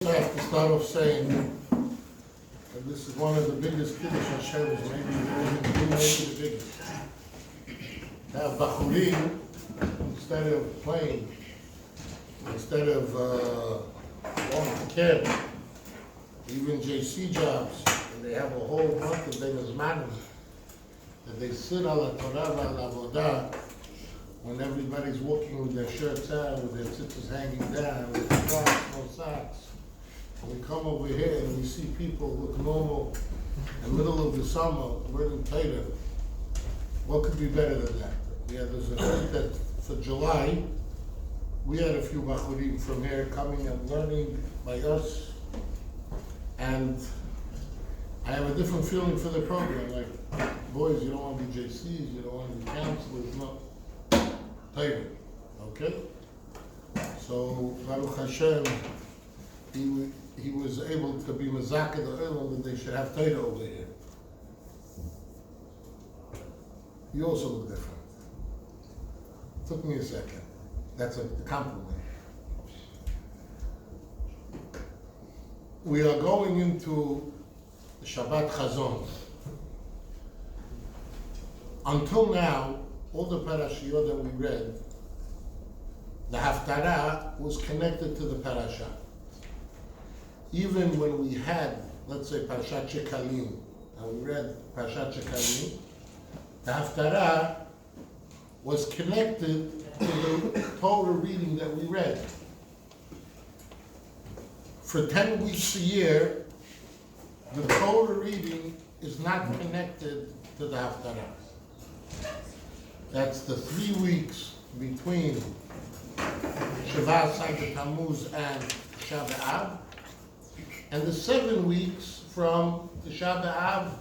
I have to start off saying that this is one of the biggest Kiddush Hashem's, maybe the biggest. To have Bachurim, instead of playing, instead of going to camp, even JC jobs, and they have a whole month of Benazmanim, that they sit ala Torah ala Avodah, when everybody's walking with their shirts out, with their tzitzis hanging down, with their socks, no socks. And we come over here and we see people look normal in the middle of the summer learning Torah. What could be better than that? Yeah, there's a thing that for July, we had a few Bachurim from here coming and learning by us. And I have a different feeling for the program. Like, boys, you don't want to be JCs, you don't want to be counselors, no. Torah, okay? So, Baruch Hashem, he was able to be mazaka the olam that they should have Torah over here. You also look different. Took me a second. That's a compliment. We are going into the Shabbat Chazon. Until now, all the parashiyot that we read, the haftarah was connected to the parasha. Even when we had, let's say, Parashat Shekalim, and we read Parashat Shekalim, the haftarah was connected to the Torah reading that we read. For 10 weeks a year, the Torah reading is not connected to the haftarah. That's the 3 weeks between Shabbat, Sag Tammuz, and Shabbat, and the 7 weeks from the Shabbat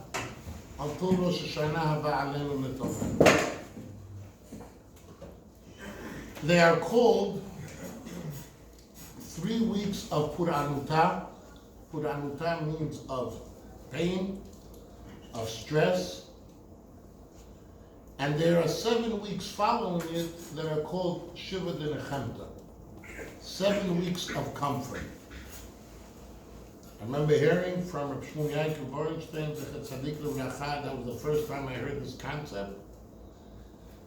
until Rosh Hashanah Ba'alenu L'Tovah. They are called 3 weeks of Puranuta. Puranuta means of pain, of stress, and there are 7 weeks following it that are called Shiva D'Nechemta, 7 weeks of comfort. I remember hearing from Rabbi Michael Mansour, that was the first time I heard this concept,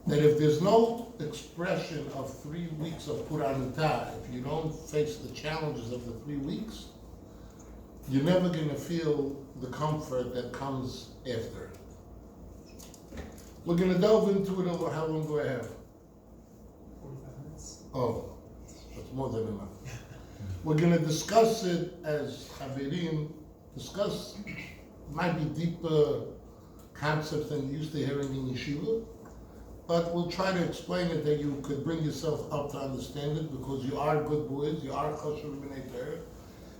that if there's no expression of 3 weeks of Puranuta, if you don't face the challenges of the 3 weeks, you're never going to feel the comfort that comes after. We're going to delve into it over how long do I have? 45 minutes. Oh, that's more than enough. We're going to discuss it as Chaverim, discuss might be deeper concepts than you used to hearing in yeshiva, but we'll try to explain it that you could bring yourself up to understand it, because you are good boys, you are Choshev B'nai Torah.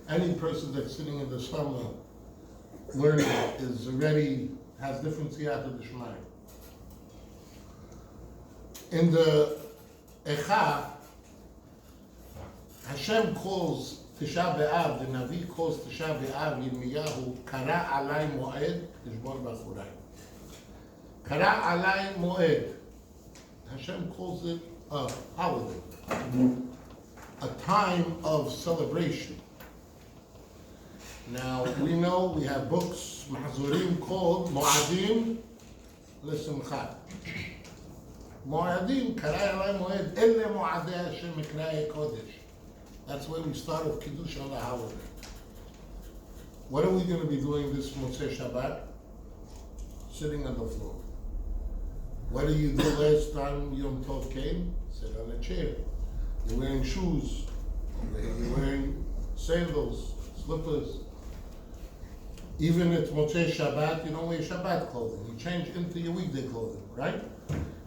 Any person that's sitting in the summer learning is already, has different siyata d'shmayim. In the Echa, Hashem calls Tisha B'Av, the Navi calls Tisha B'Av, Yirmiyahu, Kara Alay Moed, Tishbor B'Churay. Kara Alay Moed. Hashem calls it a holiday, a time of celebration. Now, we know we have books, Mahzurim, called Mo'adim L'Simcha. Mo'adim, Karai Alay Moed, Elle Mo'adei Hashem Mikraya Kodesh. That's where we start with Kiddush on the holiday. What are we going to be doing this Motzei Shabbat? Sitting on the floor. What did you do last time Yom Tov came? Sit on a chair. You're wearing shoes. You're wearing sandals, slippers. Even at Motzei Shabbat, you don't wear Shabbat clothing. You change into your weekday clothing, right?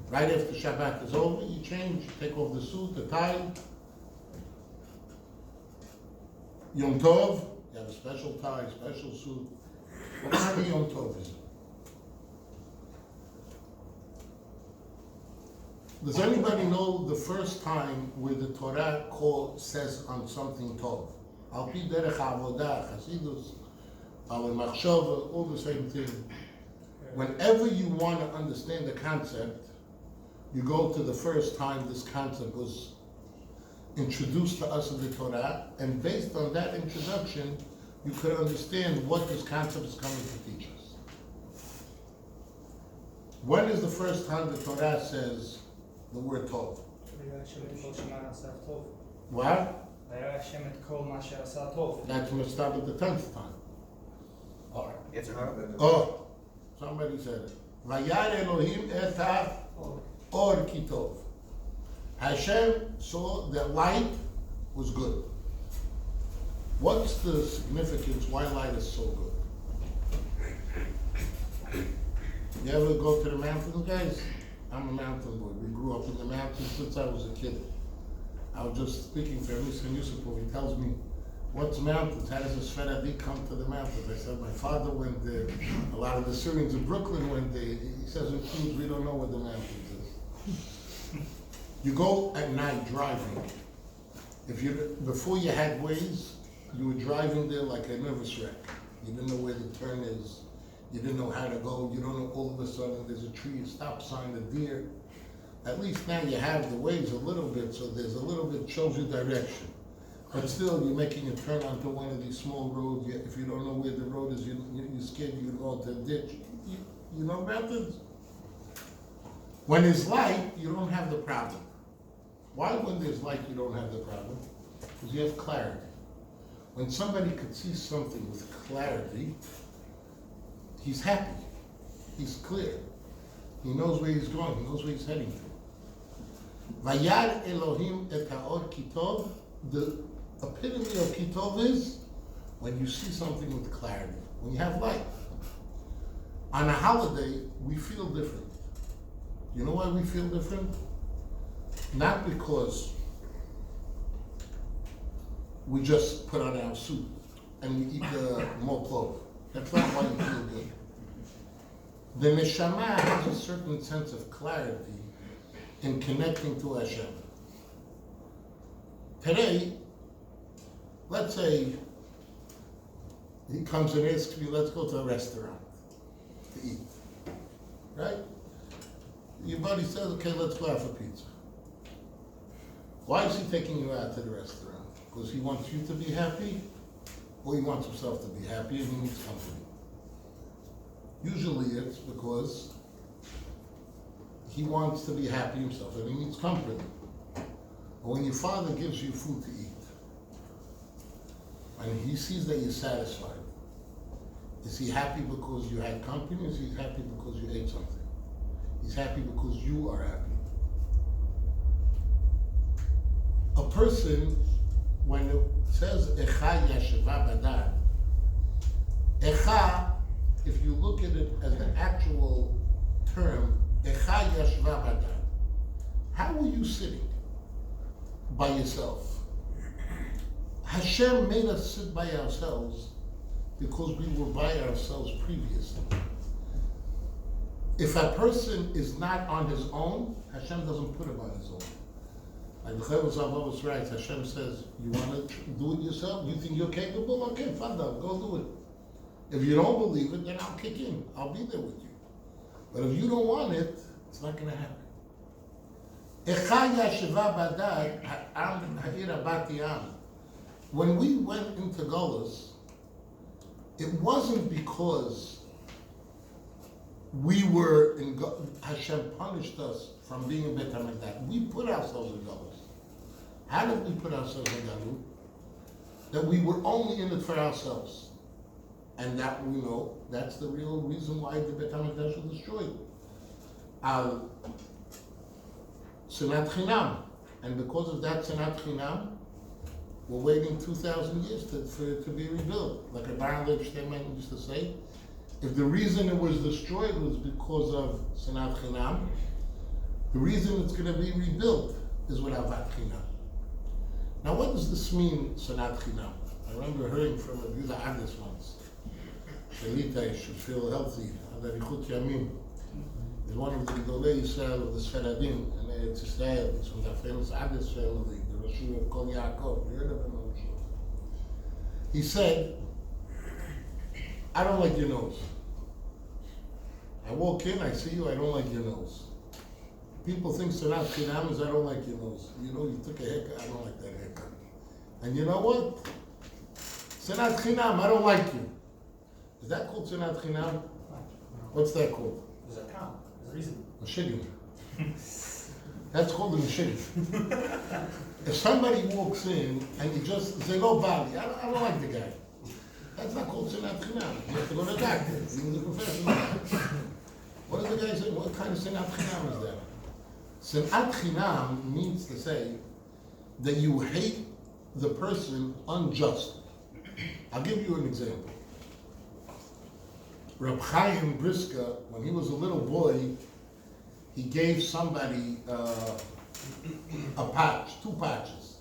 Right after Shabbat is over, you change, you take off the suit, the tie. Yom Tov, you have a special tie, special suit. What kind of Yom Tov is it? Does anybody know the first time where the Torah says on something Tov? Al pi derech ha'avodah, Chasidus, al machshava, all the same thing. Whenever you want to understand the concept, you go to the first time this concept was introduced to us in the Torah, and based on that introduction, you could understand what this concept is coming to teach us. When is the first time the Torah says the word Tov? What? That's when we start with the 10th time. All right. Yes or no? Oh, somebody said it. Vayar Elohim et or kitov. Hashem saw that light was good. What's the significance? Why light is so good? You ever go to the mountains, guys? I'm a mountain boy. We grew up in the mountains since I was a kid. I was just speaking for Mr. Yusupov. He tells me, what's mountains? How does a Sfaradi come to the mountains? I said, my father went there. A lot of the Syrians in Brooklyn went there. He says in Queens, we don't know where the mountains is. You go at night driving. Before you had Waze, you were driving there like a nervous wreck. You didn't know where the turn is. You didn't know how to go. You don't know all of a sudden there's a tree, a stop sign, a deer. At least now you have the Waze a little bit, so there's a little bit shows you direction. But still, you're making a turn onto one of these small roads. If you don't know where the road is, you're scared you're going to go into a ditch. You know mountains? When there's light, you don't have the problem. Why when there's light you don't have the problem? Because you have clarity. When somebody could see something with clarity, he's happy. He's clear. He knows where he's going. He knows where he's heading to. Vayar Elohim et haor kitov. The epitome of kitov is when you see something with clarity. When you have light. On a holiday, we feel different. You know why we feel different? Not because we just put on our suit and we eat more clothes. That's not why you feel good. The neshama has a certain sense of clarity in connecting to Hashem. Today, let's say he comes and asks me, let's go to a restaurant to eat. Right? Your buddy says, okay, let's go out for pizza. Why is he taking you out to the restaurant? Because he wants you to be happy, or he wants himself to be happy and he needs company? Usually it's because he wants to be happy himself and he needs company. But when your father gives you food to eat, and he sees that you're satisfied, is he happy because you had company, or is he happy because you ate something? He's happy because you are happy. A person, when it says Echa Yasheva Badad, Echa, if you look at it as the actual term, Echa Yasheva Badad, how were you sitting by yourself? Hashem made us sit by ourselves because we were by ourselves previously. If a person is not on his own, Hashem doesn't put him on his own. Like the Chavis Avos writes, Hashem says, you want to do it yourself? You think you're capable? Okay, fine, go do it. If you don't believe it, then I'll kick in. I'll be there with you. But if you don't want it, it's not going to happen. When we went into Golos, it wasn't because we were in Hashem punished us from being in Beit HaMikdash. We put ourselves in Golos. How did we put ourselves in Golos? That we were only in it for ourselves. And that we know, that's the real reason why the Beit HaMikdash was destroyed. Al Sinat Chinam. And because of that Sinat Chinam, we're waiting 2,000 years for it to be rebuilt. Like a Baron Leib Shteman used to say, if the reason it was destroyed was because of Sinat Chinam, the reason it's going to be rebuilt is with Avat Chinam. Now, what does this mean, Sinat Chinam? I remember hearing from a Yudah Adis once. Shalita should feel healthy. Adarichut Yamim is one of the Gedolei Yisrael of the Sfaradim, and it's Israel. It's from the famous Adis family, the Rosh of Kol Yaakov. You heard of him, I'm sure. He said, I don't like your nose. I walk in, I see you, I don't like your nose. People think Sinat Chinam is I don't like your nose. You know, you took a haircut, I don't like that haircut. And you know what? Sinat Chinam, I don't like you. Is that called Sinat Chinam? What's that called? There's a count, there's a reason. Mashigim. That's called a mashigim. If somebody walks in and you just say, "Oh, Bali, I don't like the guy," that's not called Sinat Chinam. You have to go to a doctor. He's a professional. What does the guy say? What kind of Sinat Chinam is that? Sinat Chinam means to say that you hate the person unjustly. I'll give you an example. Reb Chaim Briska, when he was a little boy, he gave somebody a patch, 2 patches.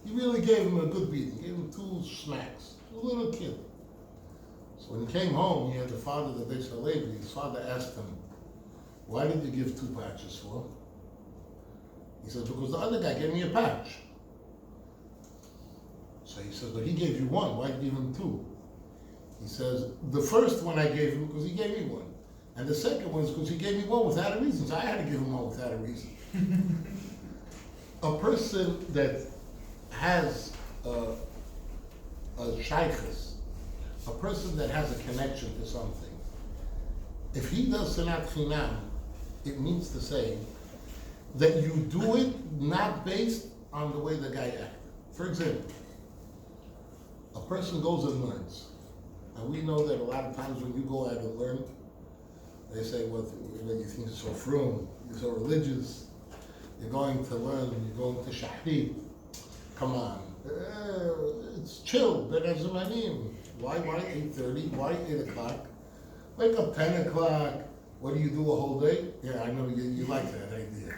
He really gave him a good beating, gave him 2 smacks, a little kid. So when he came home, he had the father, the Beis Halevi. His father asked him, "Why did you give 2 patches for?" He says, "Because the other guy gave me a patch." So he says, "But he gave you 1, why did you give him 2? He says, "The first one I gave him because he gave me 1. And the second one is because he gave me 1 without a reason, so I had to give him 1 without a reason." A person that has a shaykhus, a person that has a connection to something, if he does Sinat Chinam, it means to say that you do it not based on the way the guy acted. For example, a person goes and learns. And we know that a lot of times when you go out and learn, they say, "Well, you think you're so frum, you're so religious, you're going to learn, you're going to shahid. Come on, it's chill, ben azmanim. Why 8:30? Why 8 o'clock? Wake up 10 o'clock. What do you do a whole day?" Yeah, I know you like that idea.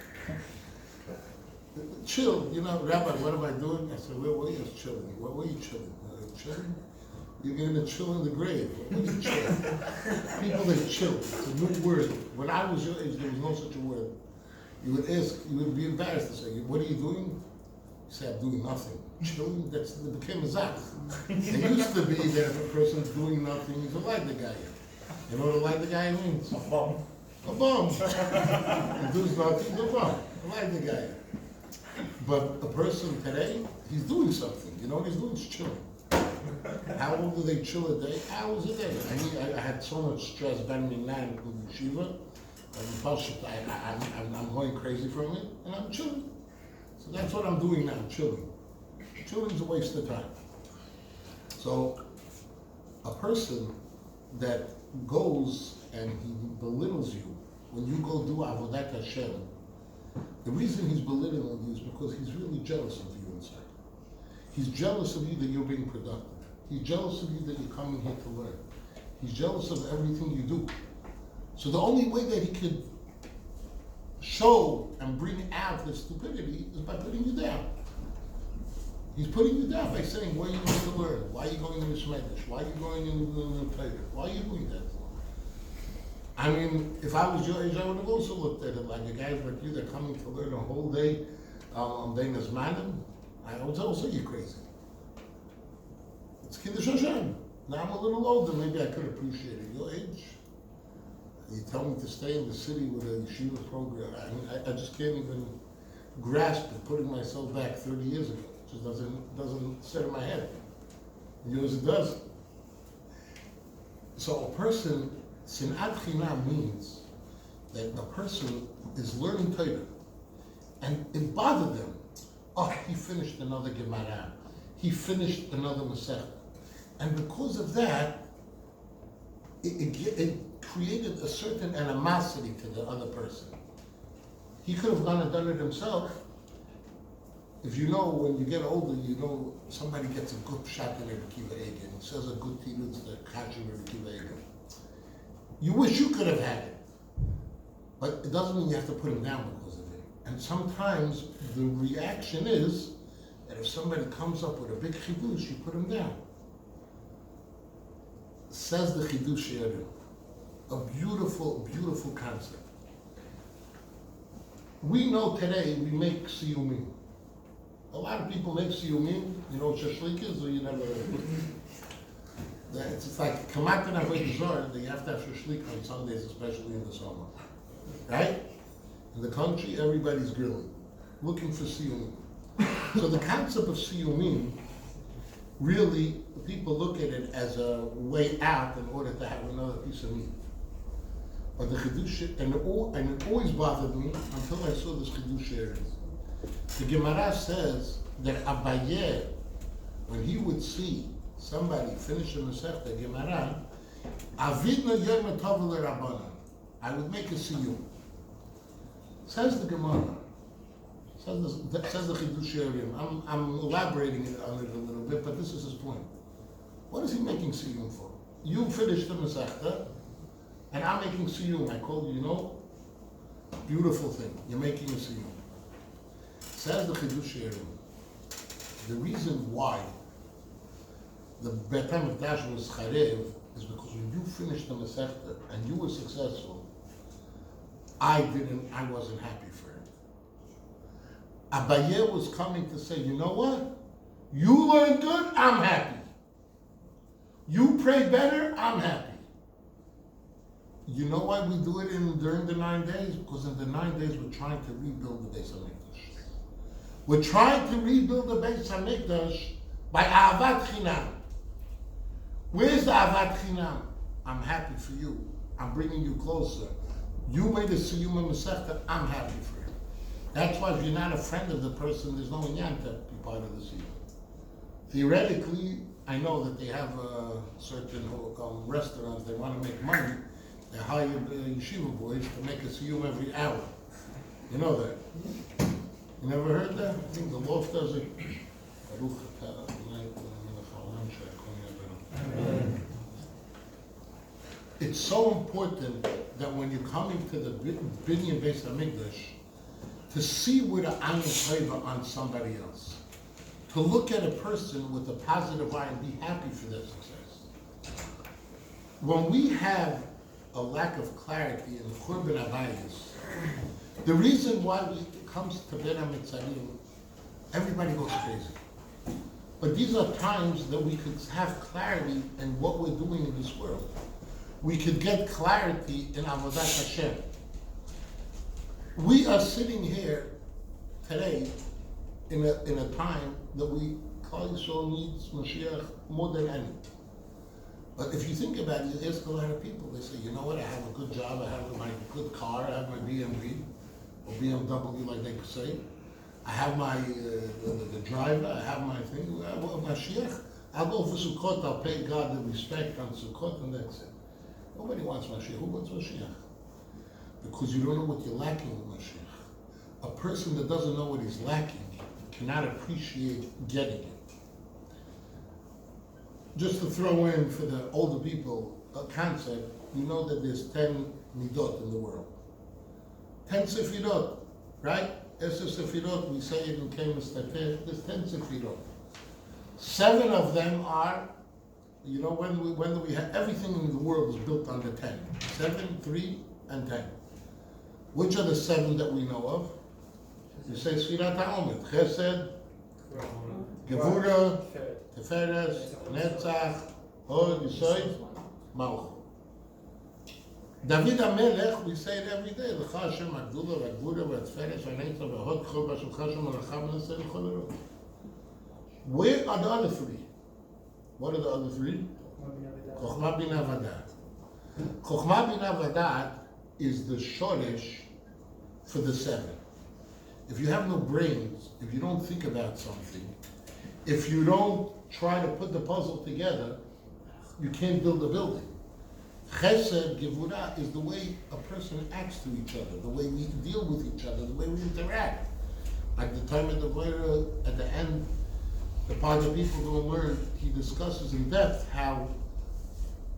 Chill, Rabbi, what am I doing? I said, "Where were you chilling? Where were you chilling? Chilling? You're going to chill in the grave. What are you chilling?" People that chill, it's a new word. When I was your age, there was no such a word. You would ask, you would be embarrassed to say, "What are you doing?" You say, "I'm doing nothing." Chilling, that became a zach. It used to be that if a person's doing nothing, he's a lighter guy. You know what a lighter guy means? A bum. A bum. He does nothing, he's a bum. A lighter guy. But a person today, he's doing something. You know what he's doing? He's chilling. How long do they chill a day? Hours a day. I had so much stress, Ben Minan in yeshiva. I'm going crazy from it, and I'm chilling. So that's what I'm doing now, chilling. Chilling is a waste of time. So a person that goes and he belittles you when you go do Avodat Hashem, the reason he's belittling you is because he's really jealous of you inside. He's jealous of you that you're being productive. He's jealous of you that you're coming here to learn. He's jealous of everything you do. So the only way that he could show and bring out his stupidity is by putting you down. He's putting you down by saying, "Where are you going to learn? Why are you going in the Shmedish? Why are you going in the Torah? Why are you doing that for?" I mean, if I was your age, I would have also looked at it like a guy like you that are coming to learn a whole day on Bein Hazmanim. I would also say you're crazy. It's Kiddush Hashem. Now I'm a little older, maybe I could appreciate it. Your age, you tell me to stay in the city with a yeshiva program. I mean, I just can't even grasp it, putting myself back 30 years ago. It just doesn't sit in my head. Yours it does. So a person, Sinat Chinam means that a person is learning Torah, and it bothered them. Oh, he finished another Gemara. He finished another Masech. And because of that, it created a certain animosity to the other person. He could have gone and done it himself. If you know, when you get older, you know somebody gets a good shot in Rebbe Kiva Eger and says a good tilut, the Kachi Rebbe Kiva Eger. You wish you could have had it. But it doesn't mean you have to put him down because of it. And sometimes the reaction is that if somebody comes up with a big chidush, you put him down. Says the Chidush Yerim, a beautiful, beautiful concept. We know today we make siyumim. A lot of people make siyumim. You know what shashlik is, or you never heard of it? It's like kamat and avodah zarah. They have to have shashlik on Sundays, especially in the summer, right? In the country, everybody's grilling, looking for siyumim. So the concept of siyumim, really, people look at it as a way out in order to have another piece of meat. But the chidush, and it always bothered me until I saw this chidush area. The Gemara says that Abaye, when he would see somebody finish a Masechta Gemara, Avidna Yom Tov L'Rabbanan, I would make a siyum. Says the Gemara. Says the Chidush Yerim. I'm elaborating on it a little bit, but this is his point. What is he making siyum for? You finished the Masechta, and I'm making siyum. I call you, beautiful thing. You're making a siyum. Says the Chidush Yerim. The reason why the Bet HaMikdash was charev is because when you finished the Masechta and you were successful, I wasn't happy for it. Abaye was coming to say, you know what? You learned good, I'm happy. You pray better, I'm happy. You know why we do it during the 9 days? Because in the 9 days we're trying to rebuild the Beis HaMikdash. We're trying to rebuild the Beis HaMikdash by Ahavat Chinam. Where's the Ahavat Chinam? I'm happy for you. I'm bringing you closer. You made a siyum Masechta, I'm happy for you. That's why if you're not a friend of the person, there's no inyan to be part of the siyum. Theoretically, I know that they have certain restaurants, they want to make money, they hire yeshiva boys to make a siyum every hour. You know that? You never heard that? I think the loaf does it. It's so important that when you're coming to the Binyan Beis HaMikdash, to see with an ayin tova on somebody else, to look at a person with a positive eye and be happy for their success. When we have a lack of clarity in Churban Abayis, the reason why it comes to Ben HaMitzarim, everybody goes crazy. But these are times that we could have clarity in what we're doing in this world. We could get clarity in Avodat Hashem. We are sitting here today in a time that Klal Yisrael needs Mashiach more than any. But if you think about it, you ask a lot of people, they say, you know what, I have a good job, I have my good car, I have my BMW, or BMW like they could say. I have my the driver, I have my thing, Mashiach. I'll go for Sukkot, I'll pay God the respect on Sukkot, and that's it. Nobody wants Mashiach. Who wants Mashiach? Because you don't know what you're lacking with Mashiach. A person that doesn't know what he's lacking cannot appreciate getting it. Just to throw in for the older people a concept, you know that there's 10 midot in the world. 10 sefirot, right? Eser sefirot, we say it in Kemas Tateh, there's 10 sefirot. 7 of them are, when we have everything in the world is built on the 10. 7, 3, and 10. Which are the 7 that we know of? You say Sfirat HaOmed, Chesed, Gevura, Teferes, Netzach, Hod, Yesod, Malchut. David HaMelech, we say it every day. L'cha Hashem Agdula, V'Gvura, V'Teferes, V'Netzach, V'Hod, Chol, B'Shem Hashem, V'Lecha, V'Neseh, V'Chol. Where are the other 3? What are the other 3? Chokhmah Bina Vadat. Chokhmah Bina Vadat is the shoresh for the 7. If you have no brains, if you don't think about something, if you don't try to put the puzzle together, you can't build a building. Chesed, Gevurah, is the way a person acts to each other, the way we deal with each other, the way we interact. Like the time of the Torah, at the end, the part that people don't learn, he discusses in depth how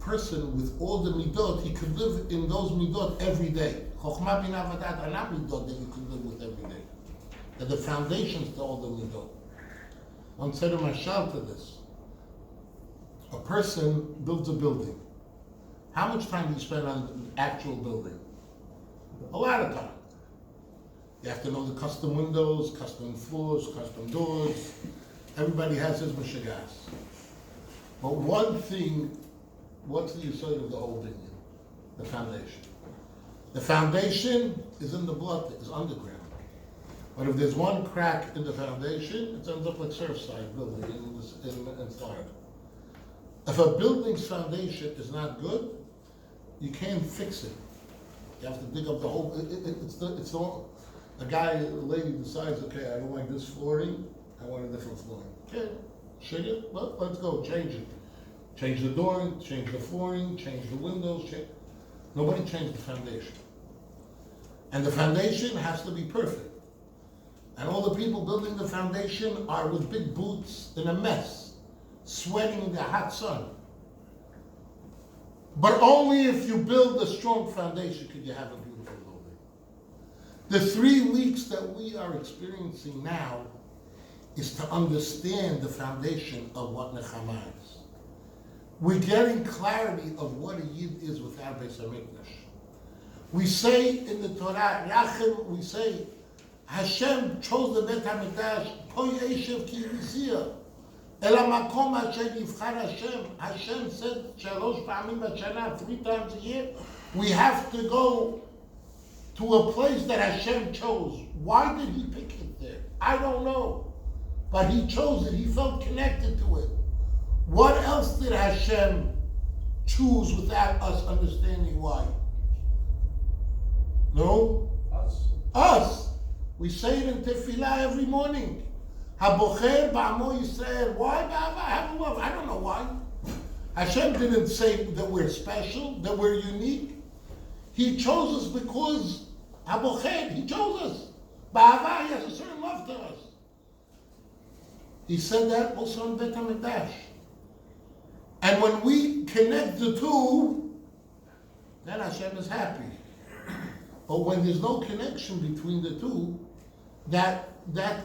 person with all the midot, he could live in those midot every day. Chokhmah Bina Vadat are not midot that you could live with every day. They're the foundations to all the midot. One said a mashal to this. A person builds a building. How much time do you spend on the actual building? A lot of time. You have to know the custom windows, custom floors, custom doors. Everybody has his mashagas. But one thing, what's the yesod of the whole binyan? The foundation. The foundation is in the blood, is underground. But if there's one crack in the foundation, it ends up like Surfside building in Florida. If a building's foundation is not good, you can't fix it. You have to dig up the whole. A lady decides, okay, I don't like this flooring. I want a different flooring. Okay, shake it. Well, let's go change it. Change the door, change the flooring, change the windows. Nobody changed the foundation, and the foundation has to be perfect. And all the people building the foundation are with big boots in a mess, sweating in the hot sun. But only if you build a strong foundation can you have a beautiful building. The 3 weeks that we are experiencing now is to understand the foundation of what Nechama is. We're getting clarity of what a Yid is without Beis HaMikdash. We say in the Torah, Yachim, we say, Hashem chose the Beit HaMikdash, Po Yeshev Ki Yiziyah. El HaMakom Asher Yivchar Hashem. Hashem said, Shalosh Pa'amim B'Shana, 3 times a year, we have to go to a place that Hashem chose. Why did he pick it there? I don't know. But he chose it, he felt connected to it. What else did Hashem choose without us understanding why? No? Us. We say it in Tefillah every morning. Habocher ba'amo Yisrael. Why ba'ava? I don't know why. Hashem didn't say that we're special, that we're unique. He chose us because Habocher, he chose us. Ba'ava, he has a certain love to us. He said that also in Beit HaMikdash. And when we connect the two, then Hashem is happy. But when there's no connection between the two, that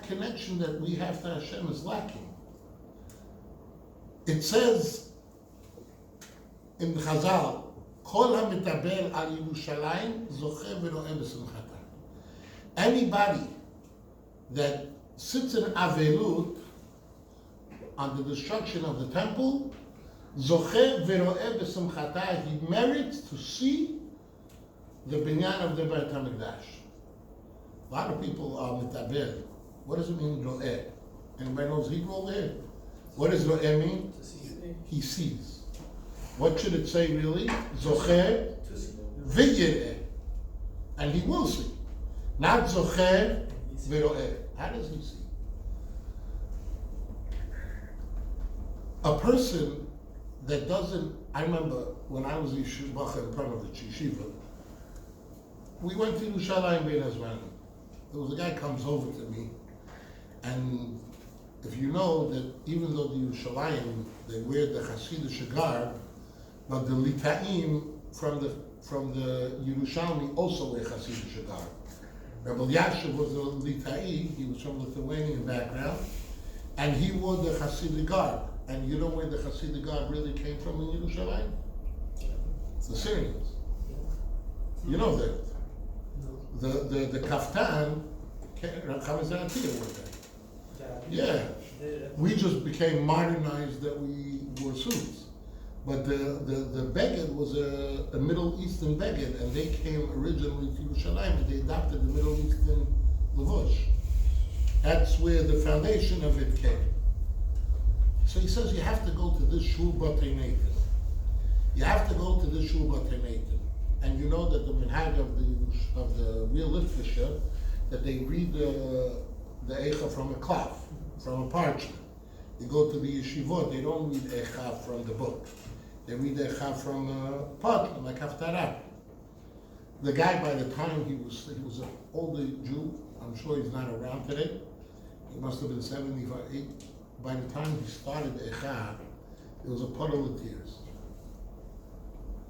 connection that we have to Hashem is lacking. It says in the Chazal, Kol ha'mitaber al Yerushalayim zoche v'ro'eh b'simchata. Anybody that sits in Avelut on the destruction of the temple, zoche v'ro'eh b'simchata, he merits to see the binyan of the Beit HaMikdash. A lot of people are mitaber. What does it mean, ro'eh? Anybody knows Hebrew over here? What does ro'eh mean? He sees. What should it say really? Zocher v'yireh. And he will see. Not zocher v'ro'eh. How does he see? A person that doesn't, I remember when I was yeshiva in front of the yeshiva, we went to Yerushalayim Bein Hazmanim. There was a guy comes over to me, and if you know that even though the Yerushalayim, they wear the Hasidic garb, but the Lita'im from the Yerushalmi also wear Hasidic garb. Rabbi Yashiv was a Lita'i, he was from Lithuanian background, and he wore the Hasidic garb. And you know where the Hasidic garb really came from in Yerushalayim? The Syrians. You know that. The kaftan, Chamizatiya wore that. Yeah. We just became modernized that we wore suits. But the beged was a Middle Eastern beged, and they came originally to Yerushalayim, and they adopted the Middle Eastern levush. That's where the foundation of it came. So he says you have to go to this shul Batei Nathan. You have to go to this shul Batei Nathan. And you know that the minhag of the real literature, that they read the Eicha from a cloth, from a parchment. You go to the yeshivot, they don't read Eicha from the book. They read Eicha from a parchment, like Haftarah. The guy, by the time he was an older Jew, I'm sure he's not around today. He must have been 75. By the time he started the Eicha, it was a puddle of tears.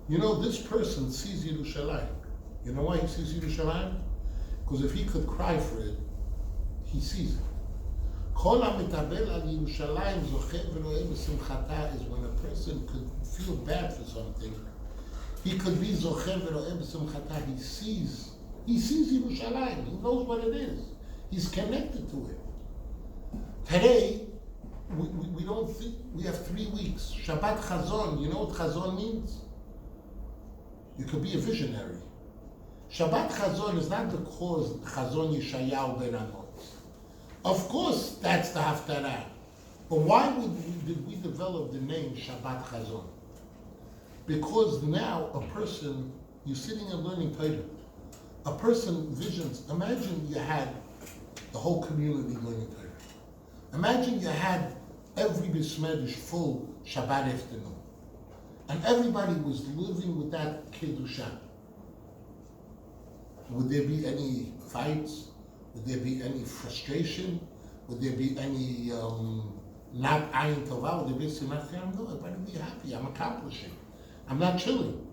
You know, this person sees Yerushalayim. You know why he sees Yerushalayim? Because if he could cry for it, he sees it. Kol ha'mitaber al Yerushalayim zocher v'ro'eh b'simchata is when a person could feel bad for something. He could be zocher v'ro'eh b'simchata. He sees Yerushalayim. He knows what it is. He's connected to it. Today, we don't think, we have 3 weeks. Shabbat Chazon, you know what Chazon means? You could be a visionary. Shabbat Chazon is not because Chazon Yeshayahu ben Amos. Of course, that's the Haftarah. But why did we develop the name Shabbat Chazon? Because now a person, you're sitting and learning Torah. A person visions, imagine you had the whole community learning Torah. Imagine you had every Bismedish full Shabbat afternoon. And everybody was living with that Kedusha. Would there be any fights? Would there be any frustration? Would there be any not ayin tova? Would there be simach? No, everybody would be happy. I'm accomplishing. I'm not chilling.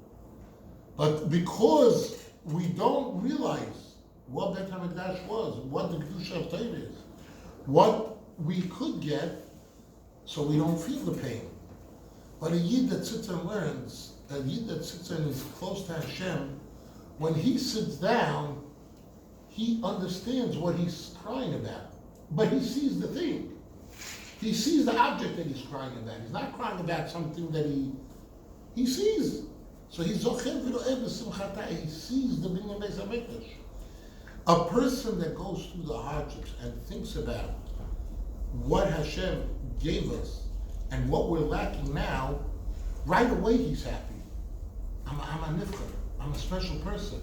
But because we don't realize what Beit HaMikdash was, what the Kedusha of Torah is, what we could get, so we don't feel the pain. But a Yid that sits and learns, a Yid that sits and is close to Hashem, when he sits down, he understands what he's crying about. But he sees the thing. He sees the object that he's crying about. He's not crying about something that he sees. So he's zocher v'ro'eh b'simchata. He sees the binyan beis hamikdash. A person that goes through the hardships and thinks about what Hashem gave us and what we're lacking now, right away he's happy. I'm a nifcha. I'm a special person.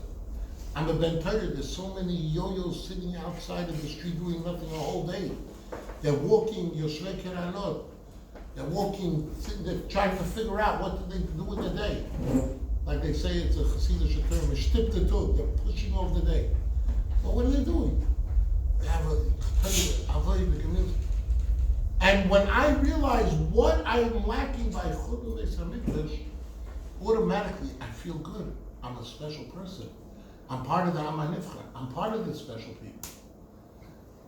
I'm a ben Torah. There's so many yo-yos sitting outside of the street doing nothing a whole day. They're walking Yoshvei Keranot. They're walking, they're trying to figure out what do they do with the day. Like they say, it's a Hasidic term, a shtiptetut. They're pushing off the day. Well, what are they doing? They have and when I realize what I am lacking by Chutz Beis Hamikdash, automatically I feel good. I'm a special person. I'm part of the Am HaNivcha. I'm part of the special people.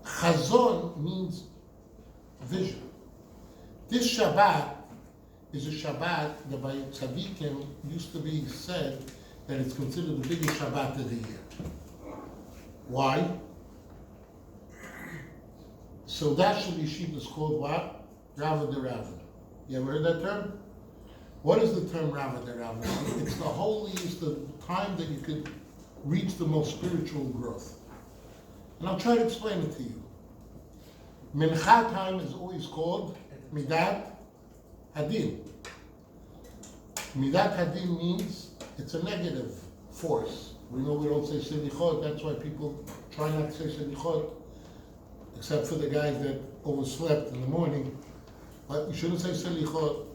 Chazon means vision. This Shabbat is a Shabbat that by Tzadikim used to be said that it's considered the biggest Shabbat of the year. Why? So that Yeshiva is called what? Rava de Rava. You ever heard that term? What is the term Rava de Rava? It's the holiest, the time that you could reach the most spiritual growth. And I'll try to explain it to you. Mincha time is always called Midat Hadin. Midat Hadin means it's a negative force. We know we don't say Selichot, that's why people try not to say Selichot, except for the guys that overslept in the morning. But you shouldn't say Selichot.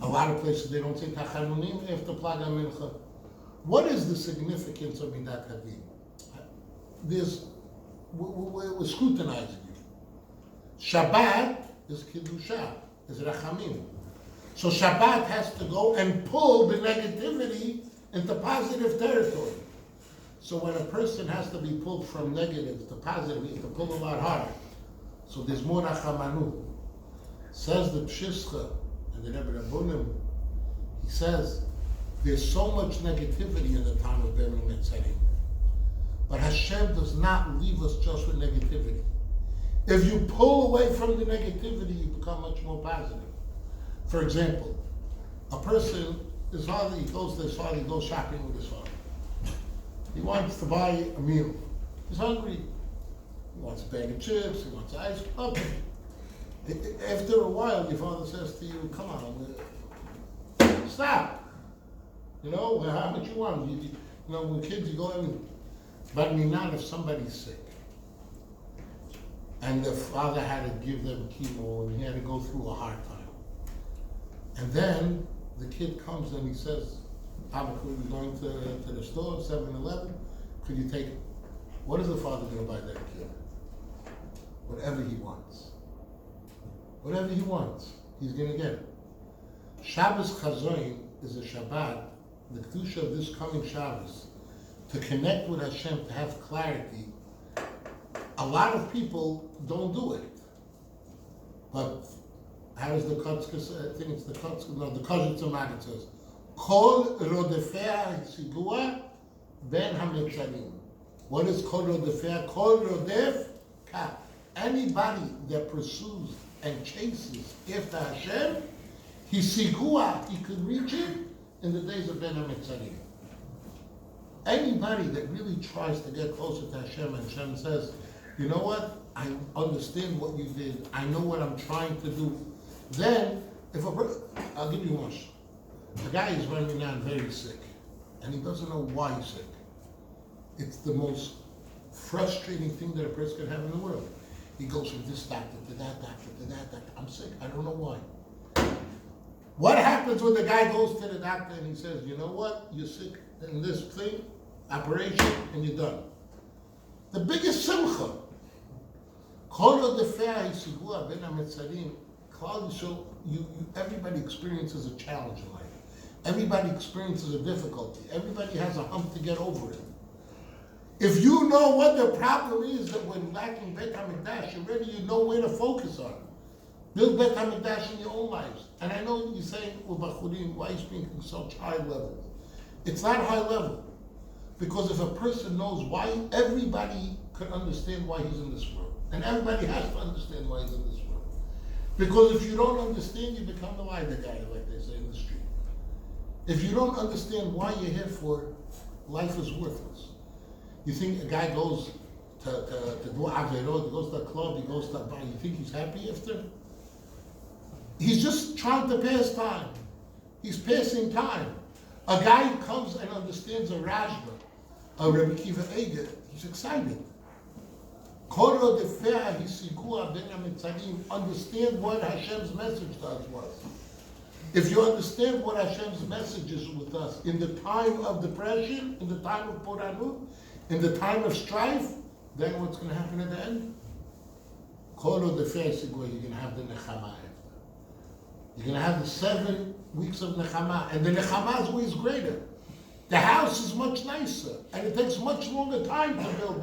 A lot of places they don't say Tachanunim after Plaga Mincha. What is the significance of Midat Hadin? We're scrutinizing you. Shabbat is Kiddusha, is Rachamim. So Shabbat has to go and pull the negativity into positive territory. So when a person has to be pulled from negative to positive, he has to pull a lot harder. So there's more Rachamanu. Says the Pshischa and the Rebbe Rabbunim, he says, there's so much negativity in the time of Beru Metzarim. But Hashem does not leave us just with negativity. If you pull away from the negativity, you become much more positive. For example, a person, his father, he goes to his father, he goes shopping with his father. He wants to buy a meal. He's hungry. He wants a bag of chips, he wants ice cream. Okay. After a while, your father says to you, come on, stop. You know, how much you want? You know, when kids, you go in, but not if somebody's sick. And the father had to give them chemo, and he had to go through a hard time. And then the kid comes and he says, Papa, could we going to the store, 7-Eleven? Could you take it? What is the father going to buy that kid? Whatever he wants. Whatever he wants, he's going to get it. Shabbos Chazoin is a Shabbat, the Kedusha of this coming Shabbos, to connect with Hashem, to have clarity. A lot of people don't do it. But how does the Kotzke say? I think it's the Kotzke, no, the Kozitzer Maggid says, Kol rodefea sigua ben hametzarim. What is Kol rodefea? Kol rodef ka. Anybody that pursues and chases after Hashem, he sigua, he could reach it in the days of ben hametzarim. anybody that really tries to get closer to Hashem, and Hashem says, you know what? I understand what you did. I know what I'm trying to do. Then, I'll give you one. A guy is running around very sick, and he doesn't know why he's sick. It's the most frustrating thing that a person can have in the world. He goes from this doctor to that doctor to that doctor. I'm sick. I don't know why. What happens when the guy goes to the doctor and he says, you know what? You're sick in this thing, operation, and you're done. The biggest simcha. Everybody experiences a challenge in life. Everybody experiences a difficulty. Everybody has a hump to get over it. If you know what the problem is that we're lacking Beit HaMikdash, you know where to focus on. Build Beit HaMikdash in your own lives. And I know you're saying, well, Bachurim, why are you speaking such high level? It's not high level. Because if a person knows why, everybody could understand why he's in this world. And everybody has to understand why he's in this world. Because if you don't understand, you become the lighter guy, like they say in the street. If you don't understand why you're here for, life is worthless. You think a guy goes to do Averot, he goes to a club, he goes to a bar, you think he's happy after? He's just trying to pass time. He's passing time. A guy who comes and understands a Rajma, a Rabbi Kiva Eger, he's excited. Understand what Hashem's message to us was. If you understand what Hashem's message is with us in the time of depression, in the time of poranut, in the time of strife, then what's going to happen at the end? You're going to have the nechama after. You're going to have the 7 weeks of nechama, and the nechama is always greater. The house is much nicer, and it takes much longer time to build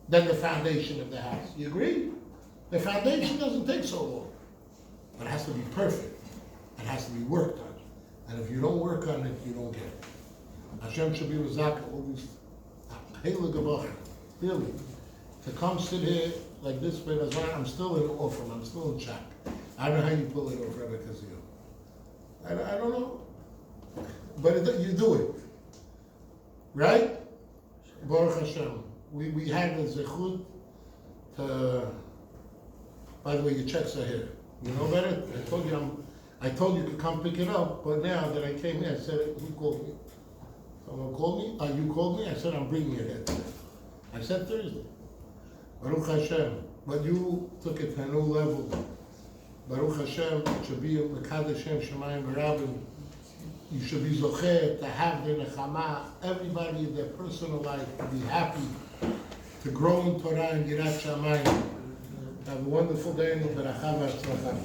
than the foundation of the house. You agree? The foundation doesn't take so long, but it has to be perfect. It has to be worked on. And if you don't work on it, you don't get it. Hashem should be Razaka, always really. To come sit here like this, I'm still in awe. I'm still in shock. I don't know how you pull it off, Rabbi Kazio. I don't know. But you do it. Right? Baruch Hashem. We had the zechut to, by the way, your checks are here. You know about it? I told you to come pick it up, but now that I came here, I said, you called me. Someone called me? You called me? I said, I'm bringing it here today. I said Thursday. Baruch Hashem. But you took it to a new level. Baruch Hashem, it should be Mekadesh Shem Shemayim B'Rabim. You should be zocher to have the nechama, everybody in their personal life to be happy, to grow in Torah and Yirat Shamayim. Have a wonderful day and beracha v'atzlacha.